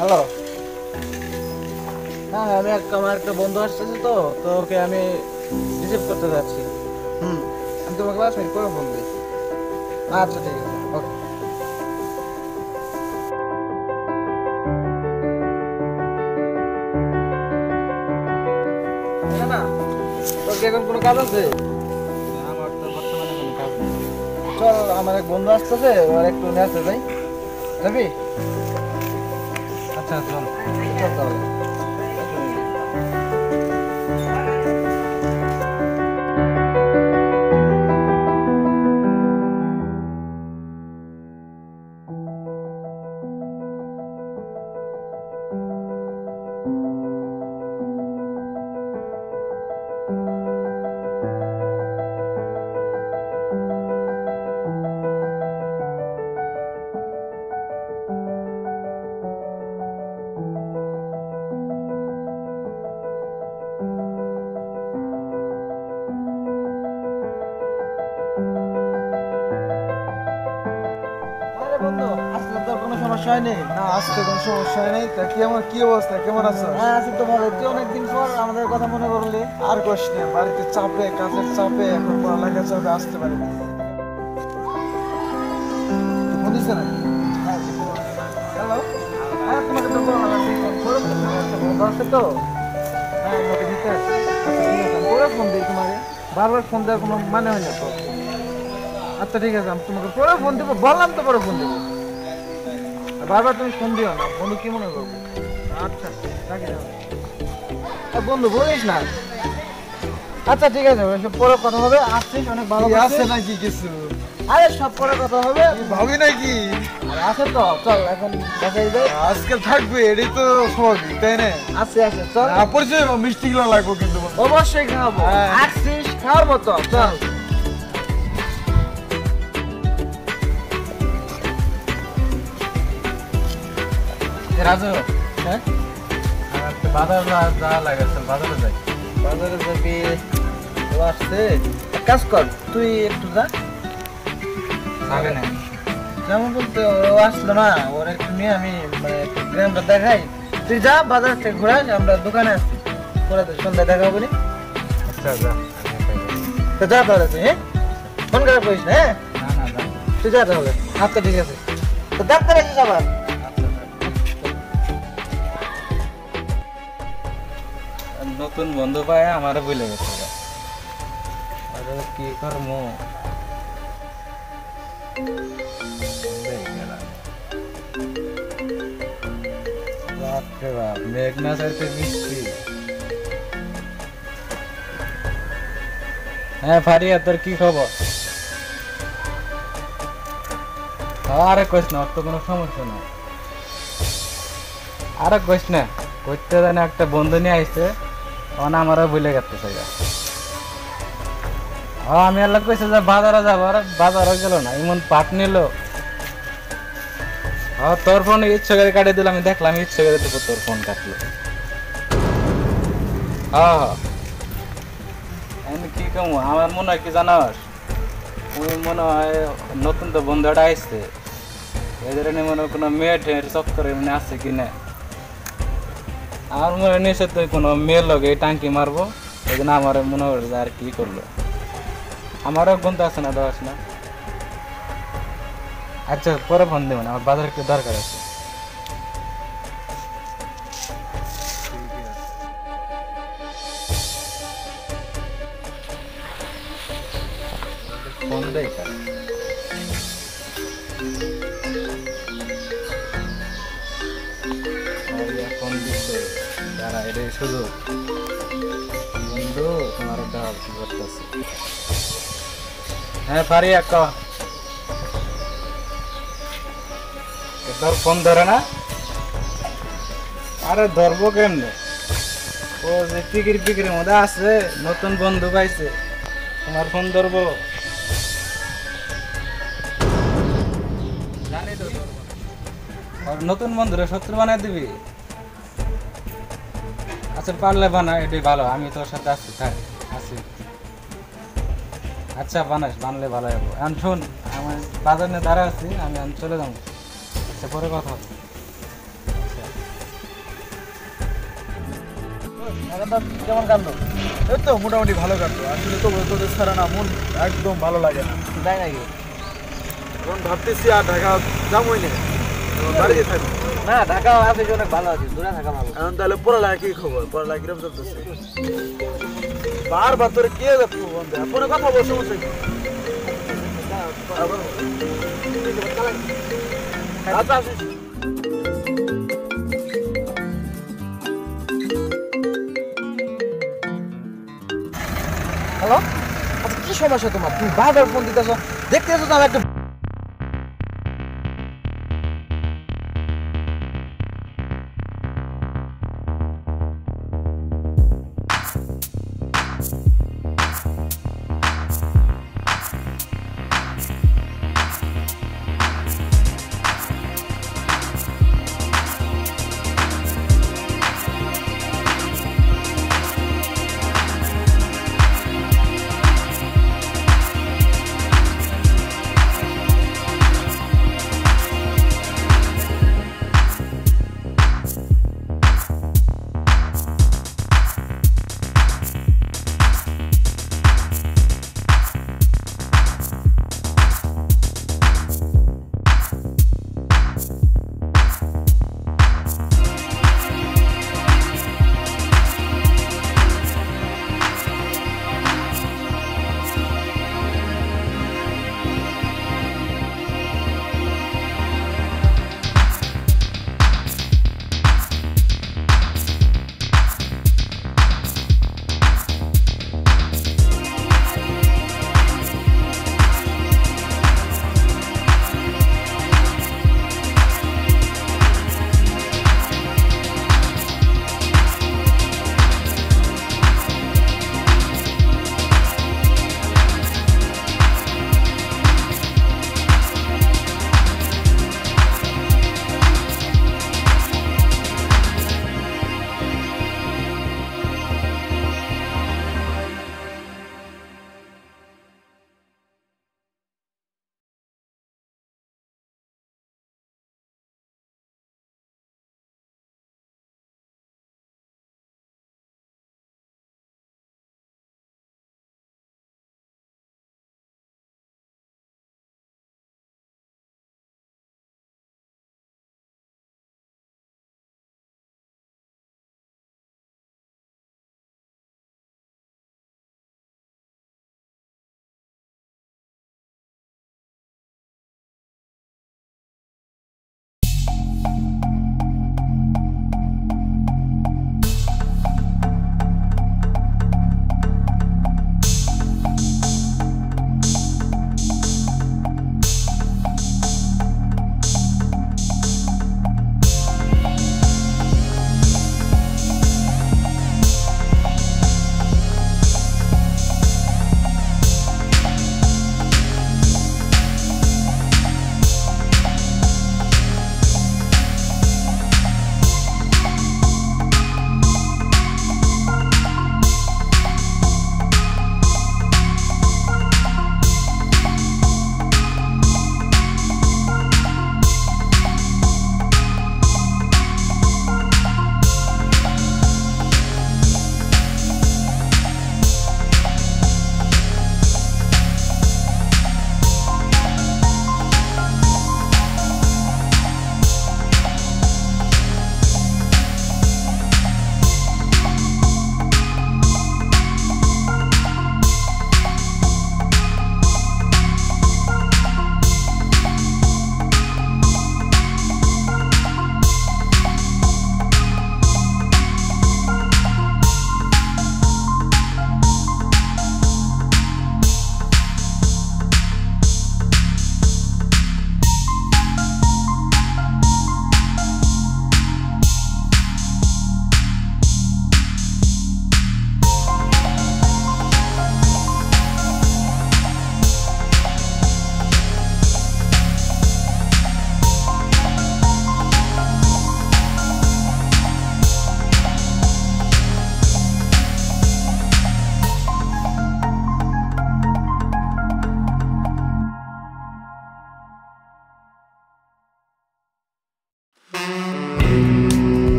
Hello. হ্যাঁ আমি আমার একটা বন্ধু আসতেছে তো ওকে আমি রিসিভ করতে যাচ্ছি। আমি তোমার ক্লাসমেট করে ফোন দিই। আচ্ছা ঠিক আছে, ওকে। না তোর কি এখন কোনো কাজ আছে? আমার তো বর্তমানে কোনো কাজ নেই। চল, আমার এক বন্ধু আসতেছে, ওর একটু নিয়ে আসতে যাই। যাবি? আচ্ছা চল। চল তাহলে। আরে বন্ধু, আসলে তোর কোনো সমস্যা হয়নি? না, আজকে কোনো সমস্যা নেই। তা কি আমার কি অবস্থা, কেমন আছো? হ্যাঁ আছি তো ভালো। তুই অনেকদিন পর আমাদের কথা মনে করলি। আর কোশ না, বাড়িতে চাপে, কাজের চাপে, এখন পড়ালেখার চাপে আসতে পারি না। তো ফোন দিছে নাকি? হ্যালো। হ্যাঁ তোমাকে তো বললাম একটা বন্ধু আছে তো। হ্যাঁ আমাকে দিতে আসছে। আচ্ছা ঠিক আছে, আমি পরে ফোন দিই তোমাকে। বারবার ফোন দেওয়ার কোনো মানে হয় না তো। আচ্ছা ঠিক আছে, আমি তোমাকে পরে ফোন দেবো, বললাম তো পরে ফোন দেবো। আর বারবার তুমি ফোন দিও না, বন্ধু কি মনে করবো। আচ্ছা রাখি তাহলে। বন্ধু বলিস না। আচ্ছা ঠিক আছে, সব পরে কথা হবে। আসছিস, অনেক ভালো কি আছে লাগছে। নাকি কিছু? আরে সব পরে কথা হবে। কি ভাবি নাকি? আর আছে তো, চল এখন দেখাই যায়। আজকাল থাকবে, এটাই তো স্বাভাবিক, তাই না? আছে আছে, চল। পরিচয় মিষ্টি গুলো লাগবো কিন্তু বন্ধু। অবশ্যই খাওয়াবো। হ্যাঁ। আসছিস, খাওয়ার মতো, চল। রাজু, হ্যাঁ আমার তো বাজার যাওয়া লাগে, চল বাজারে যাই। বাজারে যাবি? ও আসছে, এক কাজ কর, তুই একটু যা। যাবে না? যেমন বলতে ও আসলো না, ওর একটু নিয়ে আমি মানে একটু গ্রামটা দেখাই। তুই যা, বাজার থেকে ঘুরে আস, আমরা দোকানে আসছি। পরে তো সন্ধ্যায় দেখা হবে নি। আচ্ছা যা। তো যা তাহলে তুই, হ্যাঁ ফোন করে করিস না, হ্যাঁ না না যা। তুই যা তাহলে। আচ্ছা ঠিক আছে, তো ডাক্তার আসিস আবার। নতুন বন্ধু পায় আমার ভুলে গেছে। আরে কি করবো? বাপরে বাপ, মেঘ না চাইতে বৃষ্টি। হ্যাঁ ফারিয়া, তোর কি খবর? আরে কইস না, ওর তো কোনো সমস্যা নাই। আরে কইস না, করতে জানে একটা বন্ধু নিয়ে আইছে, অন আমারও ভুলে গেছে সেটা। আমি আল্লাহ কইছে যে বাজারে যাবো, আর বাজারও গেল না, এমন পাট নিল। তোর ফোন ইচ্ছে করে কাটিয়ে দিল, আমি দেখলাম ইচ্ছে করে দেবো, তোর ফোন কাটলো। আমি কি কমু, আমার মনে হয় কি জানাস, ওই মনে হয় নতুন তো বন্ধুটা আসছে, এদের মনে হয় কোনো মেয়ে ঠের চক্করে মানে আছে কি না। আমার মনে হয় নিশ্চয় তুই কোনো মেয়ের লগে টাঙ্কি মারবো, এই জন্য আমার মনে হয় যে আর কি করলো। আমারও বন্ধু আছে না, দেওয়াস না। আচ্ছা পরে ফোন দেবেন, আমার বাজারে একটু দরকার আছে। ফোন দেয় ফোন দিচ্ছে তারা, এটাই শুধু বন্ধু তোমার দেওয়া করতেছে। হ্যাঁ পারিয়া ক, তোর ফোন ধরে না? আরে ধরবো কেমনে, ও যে পিকির মধ্যে আছে, নতুন বন্ধু পাইছে, তোমার ফোন ধরবো? জানি তো আর নতুন বন্ধুরা শত্রু বানাই দিবি। আচ্ছা পারলে বানা, এটাই ভালো, আমি তোর সাথে আসছি, থাক আসি। আচ্ছা বানাস, বানলে ভালো যাবো। এখন শোন, আমার বাজার নিয়ে দাঁড়া আছি, আমি চলে যাবো। আচ্ছা পরে কথা হবে। আচ্ছা। ঢাকাটা কেমন কাটলো? এই তো মোটামুটি ভালো কাটলো। আসলে তো তোদের ছাড়া না মন একদম ভালো লাগে না। তাই নাকি? এখন ভাবতেছি আর ঢাকা যাবোই না, বাড়িতে থাকবো। না, ঢাকা আছে অনেক ভালো আছে, দূরে থাকা ভালো। এখন তাহলে পড়ালেখা কি খবর? পড়ালেখা কিরকম চলতেছে? বারবার তোরে কে যাচ্ছে বন্ধু? ফোনে কথা বল, সমস্যা কি? আচ্ছা আসিস। হ্যালো, আচ্ছা কি সমস্যা তোমার? তুমি বারবার ফোন দিতেছো, দেখতে তো আমি একটা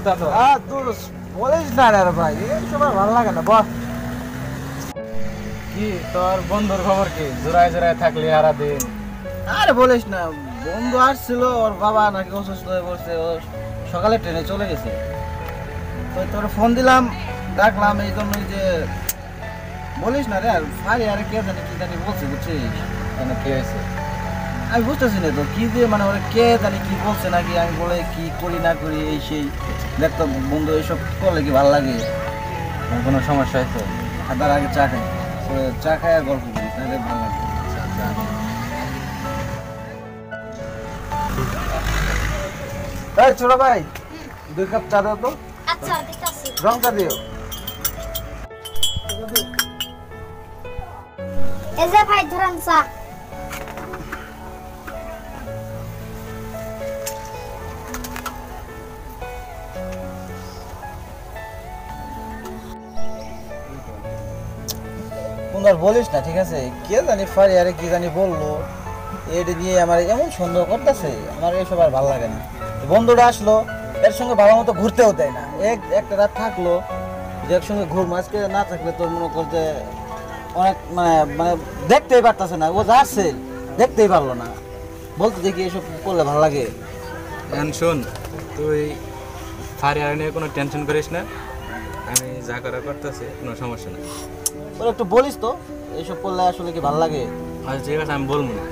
অবস্থা তো তোর বলিস না রে ভাই, এইসব আর ভালো লাগে না। বস। কি তোর বন্ধুর খবর কি? জোড়ায় জোড়ায় থাকলি সারা দিন। আরে বলিস না, বন্ধু আসছিল, ওর বাবা নাকি অসুস্থ হয়ে পড়ছে, ও সকালে ট্রেনে চলে গেছে। তো তোর ফোন দিলাম, ডাকলাম এই জন্যই যে বলিস না রে। আর ফারি আরে কে জানি কি জানি বলছে, বুঝছিস? কেন কি হয়েছে? আমি বুঝতেছি না তো কি দিয়ে, মানে ওরা কে জানি কি বলছে নাকি, আমি বলে কি করি না করি এই সেই। দেখ তো বন্ধু, এইসব করলে কি ভালো লাগে? কোনো সমস্যা হয়েছে? আর তার আগে চা খাই, চা খাই আর গল্প করি, তাহলে ভালো লাগে। এই ছোট ভাই, 2 কাপ চা দাও তো। আচ্ছা দিতাছি। রং চা দিও। এই যে ভাই ধরেন চা। বন্ধু আর বলিস না, ঠিক আছে? কে জানি ফারি আরে কি জানি বললো, এটা নিয়ে আমার এমন সন্দেহ করতেছে, আমার এসব আর ভালো লাগে না। বন্ধুটা আসলো, এর সঙ্গে ভালো মতো ঘুরতেও দেয় না। একটা রাত থাকলো, যে একসঙ্গে ঘুরবো, আজকে না থাকলে তোর মনে করতে অনেক মানে মানে দেখতেই পারতেছে না। ও যা আসছে দেখতেই পারলো না, বলতে দেখি এসব করলে ভালো লাগে। এখন শোন, তুই ফারিয়ার নিয়ে কোনো টেনশন করিস না, আমি যা করার করতেছি, কোনো সমস্যা নেই। ওরা একটু বলিস তো, এইসব করলে আসলে কি ভালো লাগে? আচ্ছা ঠিক আছে, আমি বলবো না,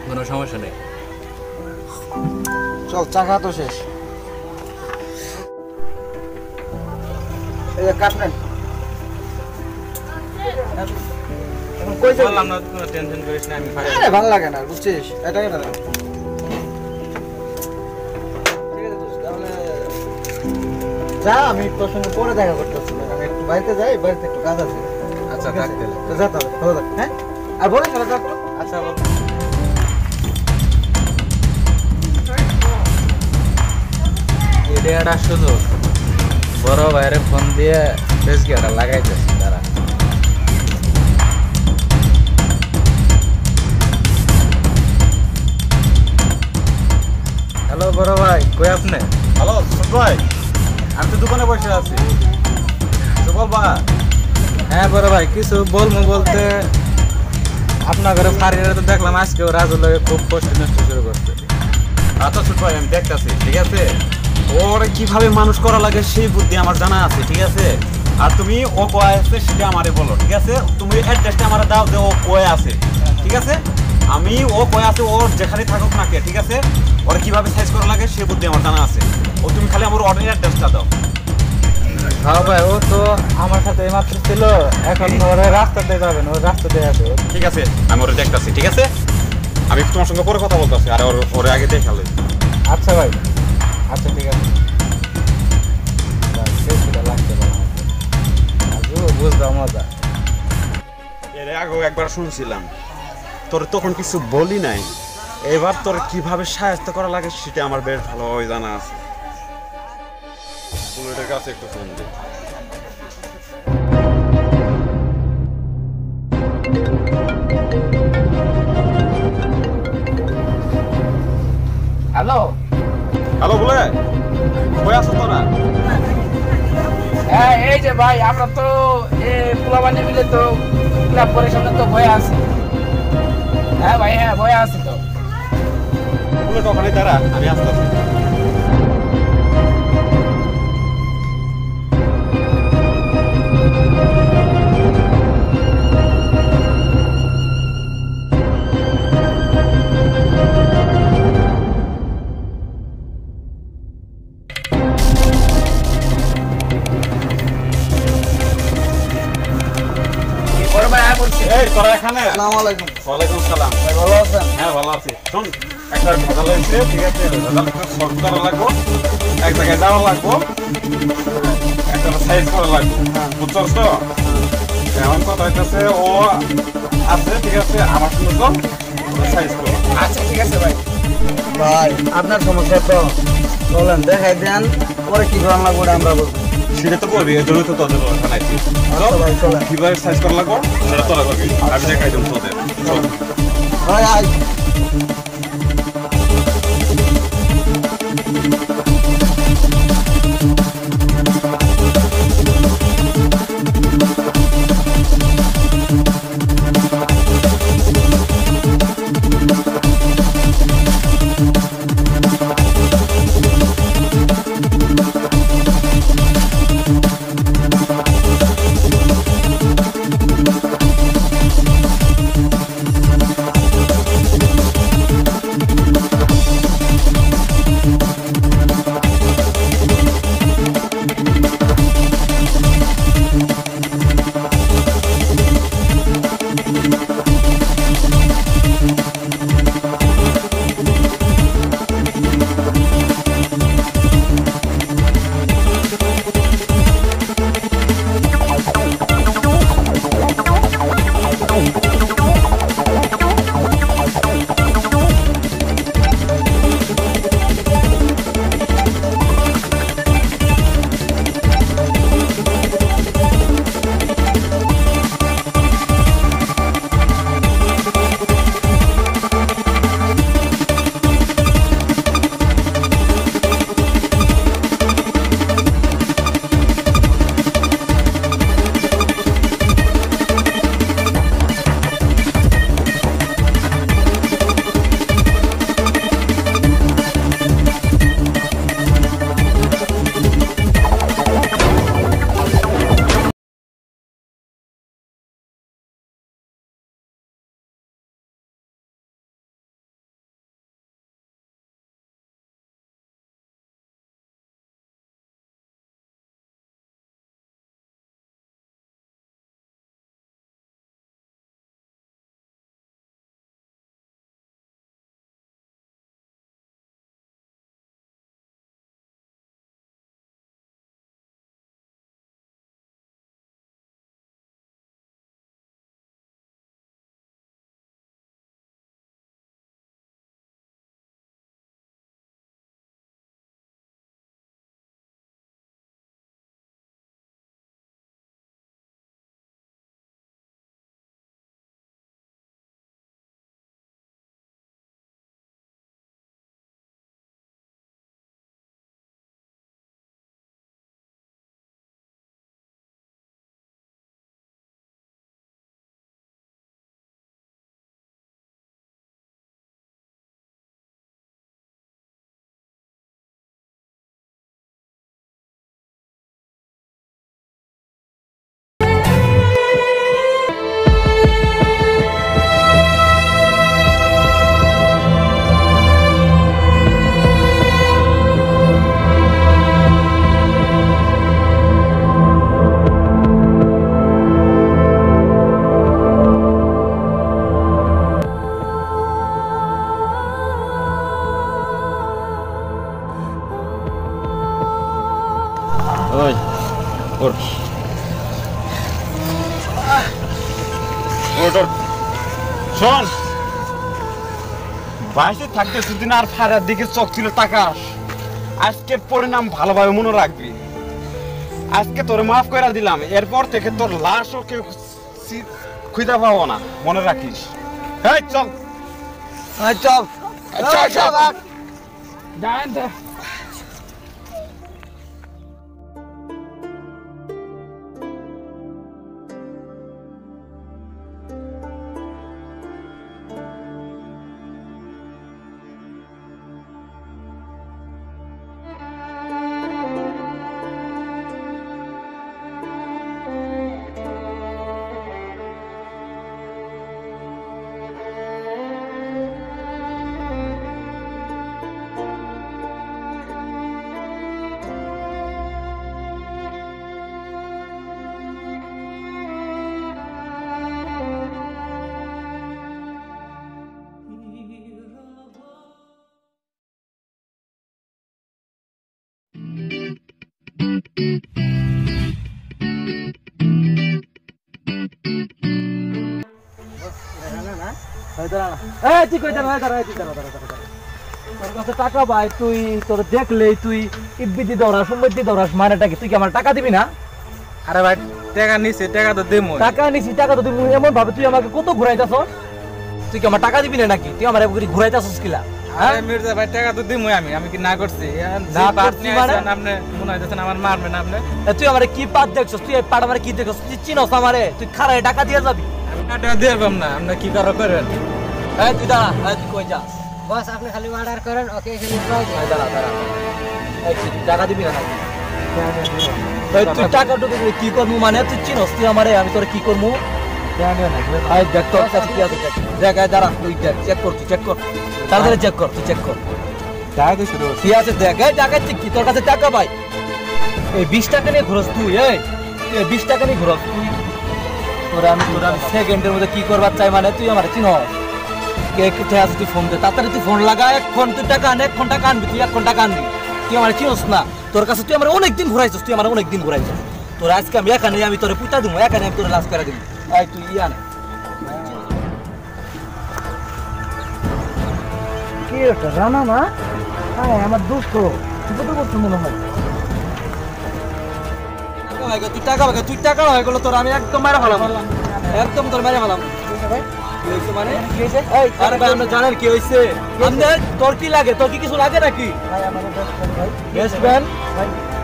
কোনো সমস্যা নেই। চল, চা খাওয়া তো শেষ। এই যে কাটলেন, এখন কই যাবি? বললাম না, কোনো টেনশন করিস না, আমি ফারিয়ার। আরে ভালো লাগে না, বুঝছিস? এটা কেন? ঠিক আছে দোস্ত, তাহলে যা, আমি তোর সঙ্গে পরে দেখা করতেছি। আমি একটু বাড়িতে যাই, বাড়িতে একটু কাজ আছে। আচ্ছা ঠিক আছে? থাকতে। তো যা তাহলে, ভালো থাক। হ্যাঁ, আর বলিস না একটু। আচ্ছা বল। এটা শুধু বড় ভাইয়ের ফোন দিয়ে বেশ গিয়াটা লাগাইতেছি তারা। হ্যালো বড় ভাই, কই আপনি? হ্যালো ছোট ভাই, আমি তো দোকানে বসে আছি। তো বলবা। হ্যাঁ বড় ভাই, কিছু বলবো বলতে, আপনার ঘরে ফারিয়ারে তো দেখলাম আজকেও রাজুর লগে খুব কষ্ট নষ্ট শুরু করছে। আচ্ছা ছোট ভাই, আমি দেখতেছি, ঠিক আছে? ওর কিভাবে মানুষ করা লাগে সেই বুদ্ধি আমার জানা আছে, ঠিক আছে? আর তুমি ও কয় আছে সেটা আমারে বলো, ঠিক আছে? তুমি অ্যাড্রেসটা আমার দাও যে ও কয় আছে, ঠিক আছে? আমি ও কয় আছে, ওর যেখানে থাকুক না কে, ঠিক আছে? ওর কিভাবে সাইজ করা লাগে সেই বুদ্ধি আমার জানা আছে। ও তুমি খালি আমার অর্ডারের অ্যাড্রেসটা দাও। হ্যাঁ ভাই, ও তো আমার সাথে মাত্র ছিল, এখন ওরা রাস্তাতে যাবেন, ওর রাস্তাতে আছে। ঠিক আছে, আমি ওরে দেখতেছি, ঠিক আছে? আমি তোমার সঙ্গে পরে কথা বলতেছি, আর ওরে আগে দেখালে। আচ্ছা ভাই, আচ্ছা ঠিক আছে। লাগতে বুঝলাম মজা। এর আগেও একবার শুনছিলাম, তোর তখন কিছু বলি নাই। এবার তোর কিভাবে সাহায্য করা লাগে সেটা আমার বেশ ভালোভাবে জানা আছে। তুমি এটার কাছে একটু ফোন দে। হ্যালো হ্যালো, বলে কই আছো তোরা? হ্যাঁ এই যে ভাই, আমরা তো পোলাবানি মিলে তো ক্লাব করে সামনে তো বয়ে আছি। হ্যাঁ ভাই, হ্যাঁ বয়ে আছি তো। বলে ওখানে দাঁড়া, আমি আসতেছি। বড় ভাই আয় করছে। এই তোরা এখানে? আসসালামু আলাইকুম। ওয়ালাইকুম সালাম। ভাই ভালো আছেন? হ্যাঁ ভালো আছি। শোন, একটা ভেজাল হয়েছে, ঠিক আছে? ভেজালটা সলভ করা লাগবো, এক জায়গায় যাওয়া লাগবো, একটা সাইজ করা লাগবো, বুঝছস তো? এমন কথা হইতেছে, ও আছে, ঠিক আছে? আমার সঙ্গে তো সাইজ করো। আচ্ছা ঠিক আছে ভাই। ভাই আপনার সমস্যা তো বলেন, দেখাই দেন, পরে কি করার লাগবে ওটা আমরা বলবো। সেটা তো করবি, এর জন্যই তো তোদের জানাইছি। আচ্ছা ভাই, চলেন। কিভাবে সাইজ করা লাগবো সেটা তোরা করবি, আমি দেখাই দেবো তোদের। চল। ভাই আয়। শোন, বাইশে থাকতে দুদিন আর ফারার দিকে চোখ ছিল তাকাস, আজকের পরিণাম ভালোভাবে মনে রাখবি। আজকে তোর মাফ করে দিলাম, এরপর থেকে তোর লাশও কেউ খুঁজে পাবো না, মনে রাখিস। এই চল চল চল চল। যাবেন তো তুই কই দাঁড়া দাঁড়া তুই দাঁড়া দাঁড়া দাঁড়া তোর কাছে টাকা ভাই, তুই তোর দেখলেই তুই ইব্বিদি দৌড়াস সম্পত্তি দৌড়াস, মানেটা কি? তুই কি আমার টাকা দিবি না? আরে ভাই টাকা নিছি, টাকা তো দেবো। টাকা নিছি, টাকা তো দিবি এমন ভাবে তুই আমাকে কত ঘুরাইতাছ? তুই কি আমার টাকা দিবি না নাকি? তুই আমার ঘুরাইতাছস কিলা? আরে মির্জা ভাই টাকা তো দিমু, আমি কি না করছি? না করছি মানে? আপনি মনে হইতেছেন আমার মারবেন আপনি। তুই আমারে কি পাত দেখছস? তুই এই পাট আমারে কি দেখছস? তুই চিনস আমারে? তুই খারায় টাকা দিয়ে যাবি? আমি টাকা দিয়ে পাম না, আপনি কি করো করেন। এই তুই দাঁড়া, এই তুই কই যাস? বস আপনি খালি অর্ডার করেন, ওকে এখানে প্রয়োজন। এই দাঁড়া দাঁড়া, এই তুই টাকা দিবি না নাকি? এই তুই টাকা ঢুকে দিবি কি করবো মানে? তুই চিনস তুই আমারে? আমি তোরে কি করবো? এই দেখ তোর কাছে কি আছে দেখ, দেখ এই দাঁড়া, তুই দেখ, চেক কর, তুই চেক কর, তাড়াতাড়ি চেক কর, তুই চেক কর টাকা দিছি তো। কি আছে দেখ। এই টাকা কি তোর কাছে টাকা ভাই? এই 20 টাকা নিয়ে ঘুরস তুই? তুই 20 টাকা নিয়ে ঘুরস তুই? তোরা আমি সেকেন্ডের মধ্যে কি করবার চাই মানে? তুই আমার চিনো কে কোথায় আছে? তুই ফোন দে তাড়াতাড়ি, তুই ফোন লাগা, এখন তুই টাকা আন, 1 ঘন্টা কানবি, তুই 1 ঘন্টা কানবি। তুই আমার চিনস না? তোর কাছে তুই আমার অনেকদিন ঘুরাইছিস, তুই আমার অনেকদিন ঘুরাইছিস। তোর আজকে আমি এখানে আমি তোরে পুঁতা দিব, এখানে আমি তোরে লাশ করে দিব। এই তুই ইয়ানে কি ওটা রানা না? হ্যাঁ আমার দুঃখ তুই কত করতে মনে হয়। তুই টাকা ভাগে, তুই টাকা হয়ে গেল তোর আমি একদম মেরে ফেলাম, একদম তোর মেরে ফেলাম। কি হয়েছে মানে? কি হয়েছে? আরে ভাই আপনি জানেন কি হয়েছে? আপনার তোর কি লাগে? তোর কি কিছু লাগে নাকি? বেস্ট ফ্রেন্ড,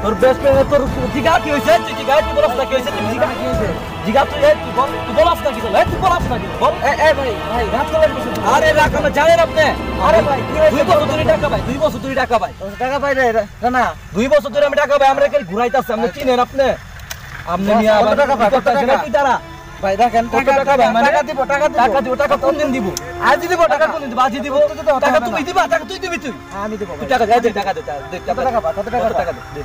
তোর বেস্ট ফ্রেন্ড তোর জিগা কি হয়েছে? তুই জিগা তুই বলছ না কি হয়েছে? তুই জিগা কি হয়েছে? জিগা তুই তুই বল, তুই বলছ না কি হলো? তুই বলছ না কি বল? এই ভাই ভাই রাত করে কিছু। আরে রাখ না জানেন আপনি? আরে ভাই কি হয়েছে? 2 বছর ধরে টাকা ভাই, 2 বছর ধরে টাকা ভাই, টাকা পাই রে না 2 বছর ধরে আমি টাকা ভাই আমরা কি ঘুরাইতাছি? আপনি চিনেন আপনি? আপনি নিয়ে আবার টাকা ভাই, কত টাকা? তুই দাঁড়া ভাই, দেখেন টাকা ভাই মানে টাকা দিব, টাকা কোন দিন দিব? আজ দিব। টাকা কোন দিন দিব? আজই দিব। টাকা তুমি দিবা? টাকা তুই দিবি? তুই আমি দিব। তুই টাকা দে, টাকা দে, কত টাকা পা? কত টাকা দে?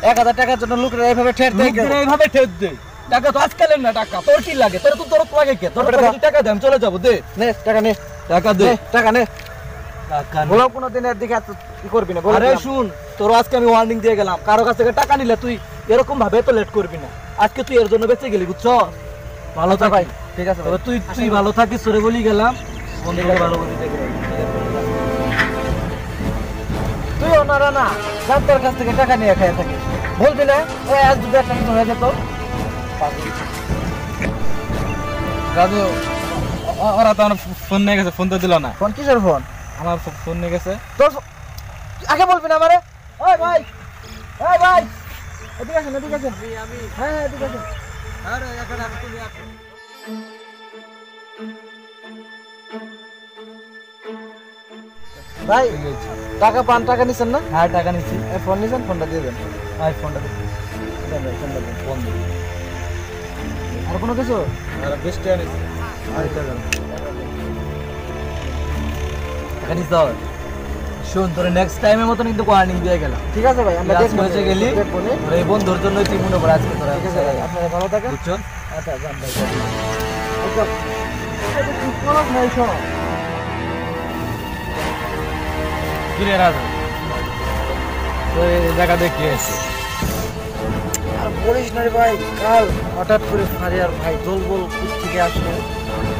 1000 টাকার জন্য লোকরা এইভাবে ঠেট দেয়, এইভাবে ঠেট দেয়। টাকা তো আজকালের না, টাকা তোর কি লাগে? তোর লাগে কে? তোর টাকা দে, আমি চলে যাবো। দে নে টাকা, নে টাকা দে, টাকা নে। বলো কোনদিন এর দিকে এত কি করবি না? আরে শুন, তোর আজকে আমি ওয়ার্নিং দিয়ে গেলাম, কারো কাছ থেকে টাকা নিলে তুই এরকম ভাবে তো লেট করবি না। আজকে তুই এর জন্য বেঁচে গেলি, বুঝছো? ভালো থাক ভাই, ঠিক আছে তবে তুই ভালো থাকিস, তোরে বলি গেলাম। বন্ধুকে ভালো করে দেখে তুই ওনারা না তোর কাছ থেকে টাকা নিয়ে খেয়ে থাকিস, বলবি না ওই আজ 2 টাকা হয়ে যেত। রাজু ওরা তো আমার ফোন নিয়ে গেছে, ফোন তো দিল না। ফোন কিসের ফোন? আমার ফোন নিয়ে গেছে। তোর আগে বলবি না আমারে? ওই ভাই, ওই ভাই এদিকে আসেন, এদিকে আসেন। হ্যাঁ এদিকে আসেন। আরে এখানে তুমি আসুন ভাই। টাকা পান, টাকা নিছেন না? হ্যাঁ টাকা নিছি। ফোন নিছেন? ফোনটা দিয়ে দেন। ভাই ফোনটা দিন, ফোনটা দিন, ফোন দিন। আর কোনো কিছু? আর 20 টাকা নিছি। আচ্ছা দাও টাকা নিছ দাও। শোন তোর নেক্সট টাইমের মতন কিন্তু ওয়ার্নিং দিয়ে গেলাম, ঠিক আছে ভাই? আমরা দেখব হয়ে গেলি তোর এই বন্ধুর জন্য তুই মনে করে আজকে তোরা, ঠিক আছে ভাই? আপনারা ভালো থাকেন, বুঝছো? আচ্ছা যান ভাই। আচ্ছা এটা কি করছ ভাই? শোন কি রে রাজু, তো এই জায়গা দেখে এসে আর বলিস না রে ভাই, কাল হঠাৎ করে ফারিয়ার ভাই দলবল থেকে আসলো।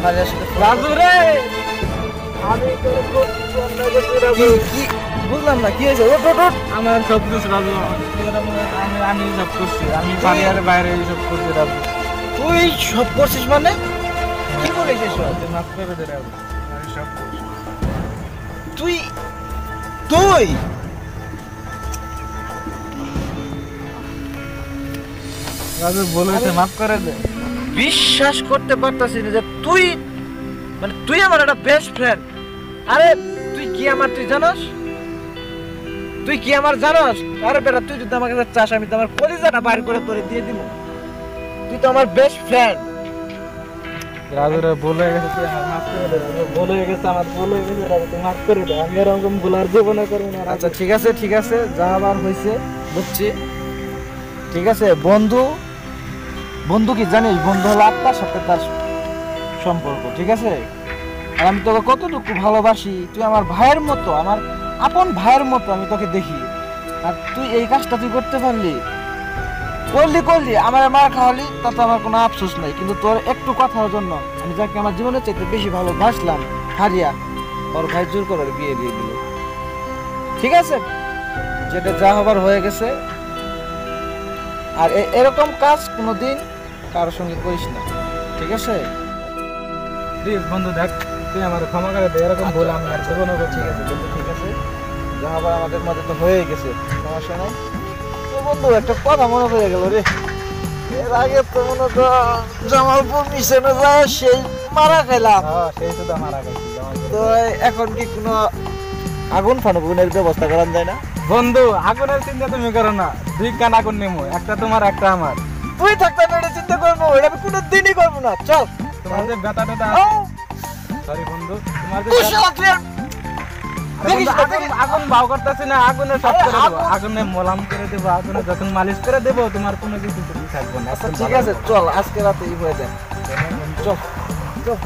ফারিয়ার সাথে রাজু রে আমি তোর খুব অন্যায় করছি রাজু। কি বুঝলাম না কি হয়েছে? ওট ওট ওট। আমার সব কিছু রাজু আমি সব করছি, আমি বাড়ির বাইরে সব করছি রাজু। তুই সব করছিস মানে? কি করেছিস সব? তুই মাফ করে দে রাজু, আমি সব করছি। তুই তুই রাজু বলেছে মাফ করে দে। বিশ্বাস করতে পারতাছি না যে তুই মানে তুই আমার একটা বেস্ট ফ্রেন্ড। আরে তুই কি আমার তুই জানোস? তুই কি আমার জানোস? আরে বেটা তুই যদি আমার কাছে চাস আমি তো আমার কলিজাটা বাইর করে তোরে দিয়ে দিব। তুই তো আমার বেস্ট ফ্রেন্ড। রাজু রে ভুল হয়ে গেছে, তুই আমার মাফ করে দে রাজু। ভুল হয়ে গেছে, আমার ভুল হয়ে গেছে রাজু, তুই মাফ করে দে। আমি এরকম ভুল আর জীবনে করবো না রাজু। আচ্ছা ঠিক আছে যা আবার হয়েছে বুঝছি। ঠিক আছে বন্ধু, বন্ধু কি জানিস? বন্ধু হলো আত্মার সাথে তার সম্পর্ক, ঠিক আছে? আর আমি তোকে কতটুকু ভালোবাসি, তুই আমার ভাইয়ের মতো, আমার আপন ভাইয়ের মতো আমি তোকে দেখি। আর তুই এই কাজটা তুই করতে পারলি, করলি আমার মার খাওয়ালি, তাতে আমার কোনো আফসোস নাই। কিন্তু তোর একটু কথার জন্য আমি যাকে আমার জীবনের চাইতে বেশি ভালোবাসলাম, হারিয়া, ওর ভাই জোর করে ওর বিয়ে দিয়ে দিল। ঠিক আছে, যেটা যা হবার হয়ে গেছে। আর এরকম কাজ কোনোদিন কারোর সঙ্গে করিস না, ঠিক আছে? প্লিজ বন্ধু দেখ, তুই আমার ক্ষমা করে দে, এরকম ভুল আমি আর জীবনে করছি। ঠিক আছে বন্ধু, ঠিক আছে, যা হবার আমাদের মধ্যে তো হয়ে গেছে, সমস্যা নাই। তো বন্ধু একটা কথা মনে পড়ে গেল রে, এর আগে তো মনে তো জামালপুর মিশনে যায় সেই মারা খাইলাম। হ্যাঁ সেই শুধু আমার আগে তো এখন কি কোনো আগুন ফানুগুনের ব্যবস্থা করা যায় না? বন্ধু, আগুনের চিন্তা তুমি করো না, দুই কান আগুন নেমো, একটা তোমার একটা আমার। তুই থাকতে আমি এটা চিন্তা করবো, এটা আমি কোনো দিনই করবো না। চল তোমার যে ব্যথা ট্যাথা, সরি বন্ধু, তোমার যে আগুন ভাও করতেছি না, আগুনে সব করে দেবো, আগুনে মলাম করে দেবো, আগুনে যখন মালিশ করে দেবো তোমার কোনো কিছু থাকবে না। আচ্ছা ঠিক আছে, চল আজকে রাতে হয়ে যায়। চল চল।